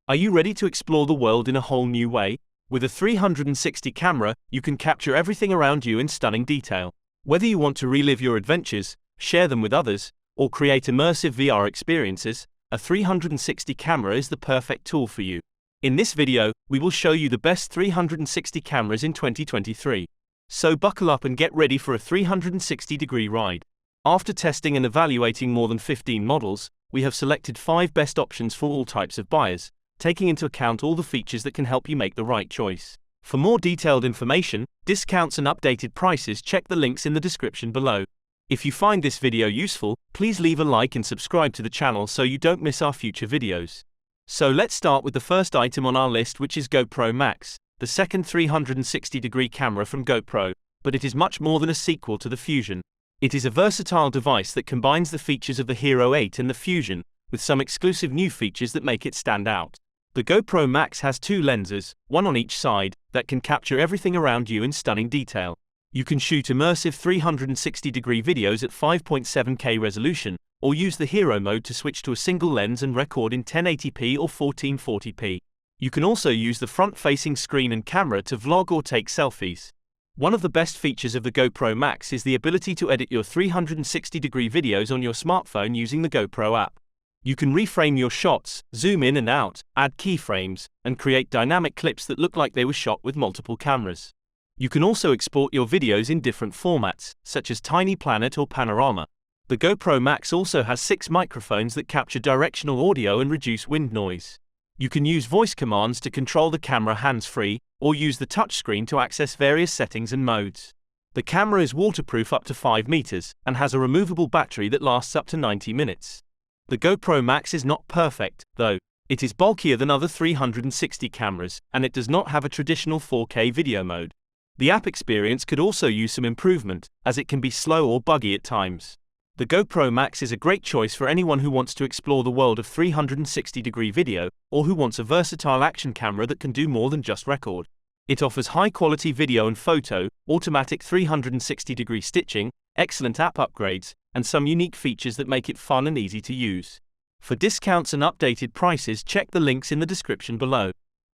Are you ready to explore the world in a whole new way? With a 360 camera, you can capture everything around you in stunning detail. Whether you want to relive your adventures, share them with others, or create immersive VR experiences, a 360 camera is the perfect tool for you. In this video, we will show you the best 360 cameras in 2023. So buckle up and get ready for a 360-degree ride. After testing and evaluating more than 15 models, we have selected 5 best options for all types of buyers, taking into account all the features that can help you make the right choice. For more detailed information, discounts and updated prices, check the links in the description below. If you find this video useful, please leave a like and subscribe to the channel so you don't miss our future videos. So let's start with the first item on our list, which is GoPro Max, the second 360-degree camera from GoPro, but it is much more than a sequel to the Fusion. It is a versatile device that combines the features of the Hero 8 and the Fusion, with some exclusive new features that make it stand out. The GoPro Max has 2 lenses, one on each side, that can capture everything around you in stunning detail. You can shoot immersive 360-degree videos at 5.7K resolution, or use the Hero mode to switch to a single lens and record in 1080p or 1440p. You can also use the front-facing screen and camera to vlog or take selfies. One of the best features of the GoPro Max is the ability to edit your 360-degree videos on your smartphone using the GoPro app. You can reframe your shots, zoom in and out, add keyframes, and create dynamic clips that look like they were shot with multiple cameras. You can also export your videos in different formats, such as Tiny Planet or Panorama. The GoPro Max also has 6 microphones that capture directional audio and reduce wind noise. You can use voice commands to control the camera hands-free, or use the touchscreen to access various settings and modes. The camera is waterproof up to 5 meters, and has a removable battery that lasts up to 90 minutes. The GoPro Max is not perfect, though. It is bulkier than other 360 cameras, and it does not have a traditional 4K video mode. The app experience could also use some improvement, as it can be slow or buggy at times. The GoPro Max is a great choice for anyone who wants to explore the world of 360-degree video, or who wants a versatile action camera that can do more than just record. It offers high-quality video and photo, automatic 360-degree stitching, excellent app upgrades, and some unique features that make it fun and easy to use. For discounts and updated prices, check the links in the description below.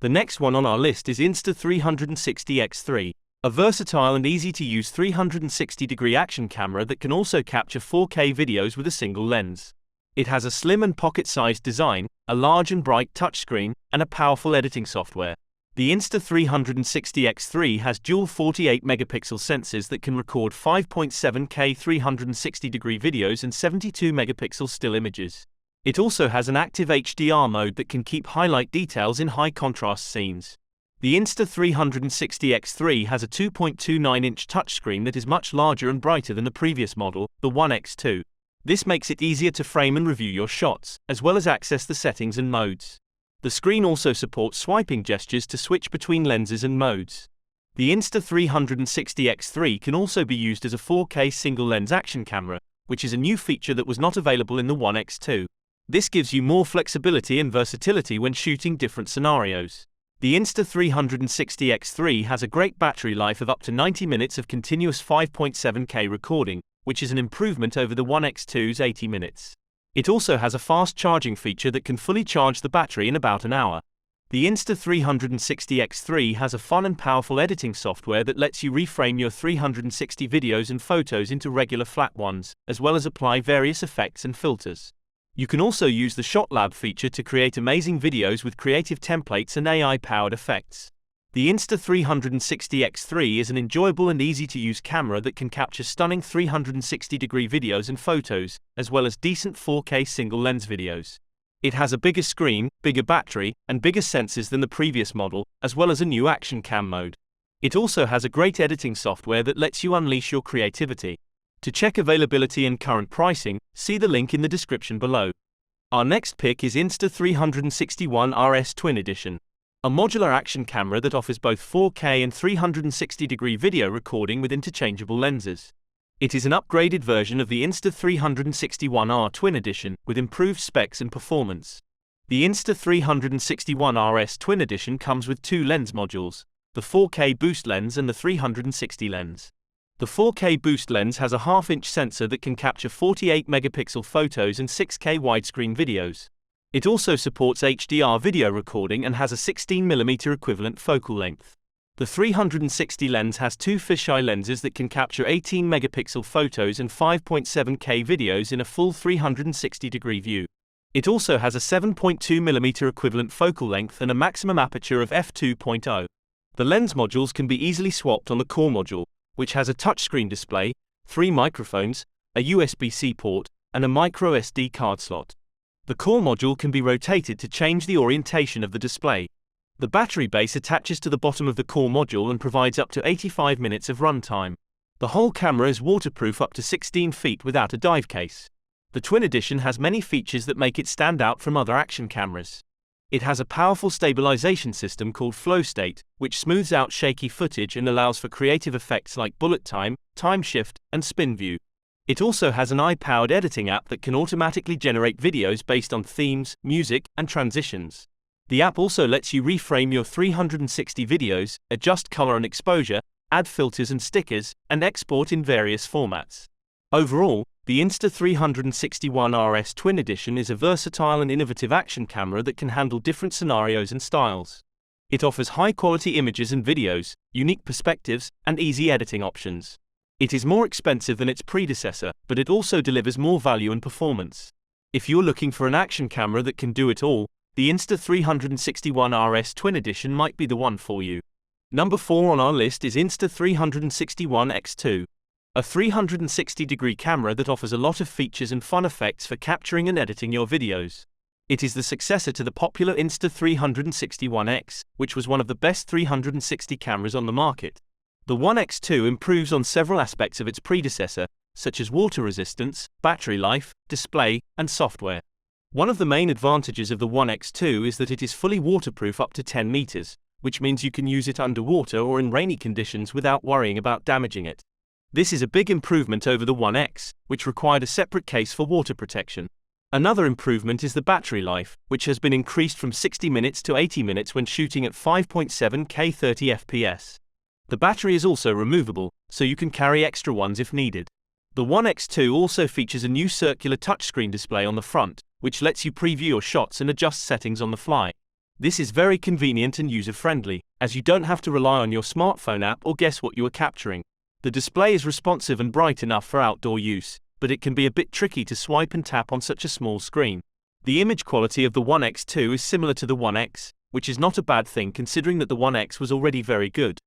The next one on our list is Insta360 X3. A versatile and easy-to-use 360-degree action camera that can also capture 4K videos with a single lens. It has a slim and pocket-sized design, a large and bright touchscreen, and a powerful editing software. The Insta360 X3 has dual 48-megapixel sensors that can record 5.7K 360-degree videos and 72-megapixel still images. It also has an active HDR mode that can keep highlight details in high-contrast scenes. The Insta360 X3 has a 2.29-inch touchscreen that is much larger and brighter than the previous model, the X2. This makes it easier to frame and review your shots, as well as access the settings and modes. The screen also supports swiping gestures to switch between lenses and modes. The Insta360 X3 can also be used as a 4K single-lens action camera, which is a new feature that was not available in the X2. This gives you more flexibility and versatility when shooting different scenarios. The Insta360 X3 has a great battery life of up to 90 minutes of continuous 5.7K recording, which is an improvement over the X2's 80 minutes. It also has a fast charging feature that can fully charge the battery in about an hour. The Insta360 X3 has a fun and powerful editing software that lets you reframe your 360 videos and photos into regular flat ones, as well as apply various effects and filters. You can also use the ShotLab feature to create amazing videos with creative templates and AI-powered effects. The Insta360 X3 is an enjoyable and easy-to-use camera that can capture stunning 360-degree videos and photos, as well as decent 4K single-lens videos. It has a bigger screen, bigger battery, and bigger sensors than the previous model, as well as a new action cam mode. It also has a great editing software that lets you unleash your creativity. To check availability and current pricing, see the link in the description below. Our next pick is Insta360 RS Twin Edition, a modular action camera that offers both 4K and 360-degree video recording with interchangeable lenses. It is an upgraded version of the Insta360 Twin Edition with improved specs and performance. The Insta360 RS Twin Edition comes with 2 lens modules, the 4K boost lens and the 360 lens. The 4K boost lens has a half-inch sensor that can capture 48-megapixel photos and 6K widescreen videos. It also supports HDR video recording and has a 16mm equivalent focal length. The 360 lens has two fisheye lenses that can capture 18-megapixel photos and 5.7K videos in a full 360-degree view. It also has a 7.2mm equivalent focal length and a maximum aperture of f2.0. The lens modules can be easily swapped on the core module, which has a touchscreen display, 3 microphones, a USB-C port, and a micro SD card slot. The core module can be rotated to change the orientation of the display. The battery base attaches to the bottom of the core module and provides up to 85 minutes of runtime. The whole camera is waterproof up to 16 feet without a dive case. The Twin Edition has many features that make it stand out from other action cameras. It has a powerful stabilization system called Flow State, which smooths out shaky footage and allows for creative effects like bullet time, time shift, and spin view. It also has an AI-powered editing app that can automatically generate videos based on themes, music, and transitions. The app also lets you reframe your 360 videos, adjust color and exposure, add filters and stickers, and export in various formats. Overall, the Insta360 X Twin Edition is a versatile and innovative action camera that can handle different scenarios and styles. It offers high-quality images and videos, unique perspectives, and easy editing options. It is more expensive than its predecessor, but it also delivers more value and performance. If you're looking for an action camera that can do it all, the Insta360 X Twin Edition might be the one for you. Number 4 on our list is Insta360 X2. A 360-degree camera that offers a lot of features and fun effects for capturing and editing your videos. It is the successor to the popular Insta360 X, which was one of the best 360 cameras on the market. The X2 improves on several aspects of its predecessor, such as water resistance, battery life, display, and software. One of the main advantages of the X2 is that it is fully waterproof up to 10 meters, which means you can use it underwater or in rainy conditions without worrying about damaging it. This is a big improvement over the X, which required a separate case for water protection. Another improvement is the battery life, which has been increased from 60 minutes to 80 minutes when shooting at 5.7K 30 FPS. The battery is also removable, so you can carry extra ones if needed. The X2 also features a new circular touchscreen display on the front, which lets you preview your shots and adjust settings on the fly. This is very convenient and user-friendly, as you don't have to rely on your smartphone app or guess what you are capturing. The display is responsive and bright enough for outdoor use, but it can be a bit tricky to swipe and tap on such a small screen. The image quality of the X2 is similar to the X, which is not a bad thing considering that the X was already very good.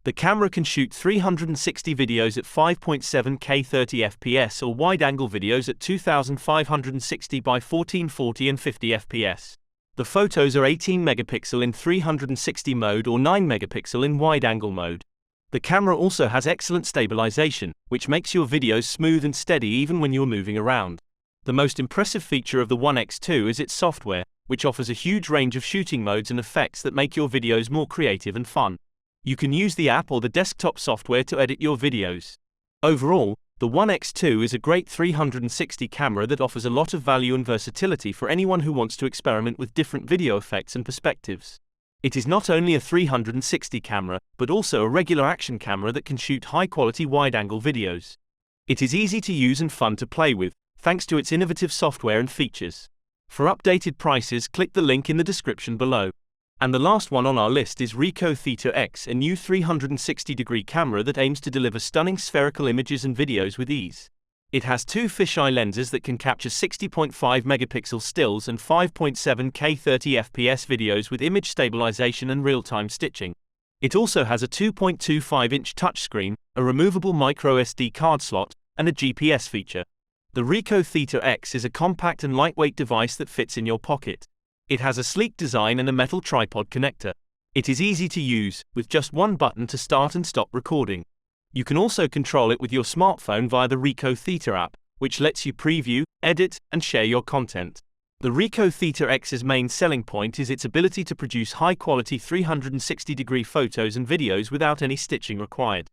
The camera can shoot 360 videos at 5.7K 30 FPS or wide-angle videos at 2560 by 1440 and 50 FPS. The photos are 18 megapixel in 360 mode or 9 megapixel in wide-angle mode. The camera also has excellent stabilization, which makes your videos smooth and steady even when you're moving around. The most impressive feature of the X2 is its software, which offers a huge range of shooting modes and effects that make your videos more creative and fun. You can use the app or the desktop software to edit your videos. Overall, the X2 is a great 360 camera that offers a lot of value and versatility for anyone who wants to experiment with different video effects and perspectives. It is not only a 360 camera, but also a regular action camera that can shoot high-quality wide-angle videos. It is easy to use and fun to play with, thanks to its innovative software and features. For updated prices, click the link in the description below. And the last one on our list is RICO Theta X, a new 360-degree camera that aims to deliver stunning spherical images and videos with ease. It has two fisheye lenses that can capture 60.5 megapixel stills and 5.7K 30 FPS videos with image stabilization and real-time stitching. It also has a 2.25-inch touchscreen, a removable micro SD card slot, and a GPS feature. The RICO Theta X is a compact and lightweight device that fits in your pocket. It has a sleek design and a metal tripod connector. It is easy to use, with just one button to start and stop recording. You can also control it with your smartphone via the RICO Theta app, which lets you preview, edit, and share your content. The RICO Theta X's main selling point is its ability to produce high-quality 360-degree photos and videos without any stitching required.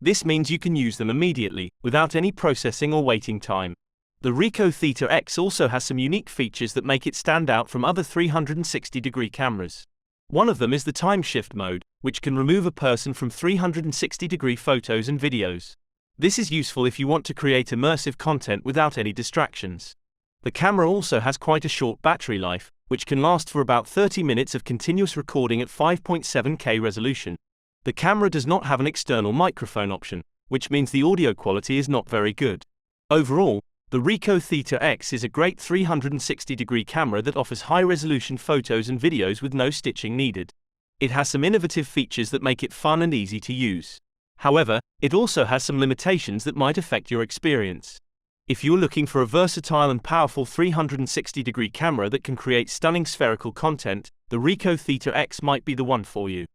This means you can use them immediately, without any processing or waiting time. The RICO Theta X also has some unique features that make it stand out from other 360-degree cameras. One of them is the time shift mode, which can remove a person from 360-degree photos and videos. This is useful if you want to create immersive content without any distractions. The camera also has quite a short battery life, which can last for about 30 minutes of continuous recording at 5.7K resolution. The camera does not have an external microphone option, which means the audio quality is not very good. Overall, the RICO Theta X is a great 360-degree camera that offers high-resolution photos and videos with no stitching needed. It has some innovative features that make it fun and easy to use. However, it also has some limitations that might affect your experience. If you're looking for a versatile and powerful 360-degree camera that can create stunning spherical content, the RICO Theta X might be the one for you.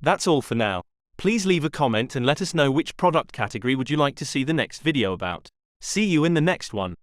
That's all for now. Please leave a comment and let us know which product category would you like to see the next video about. See you in the next one.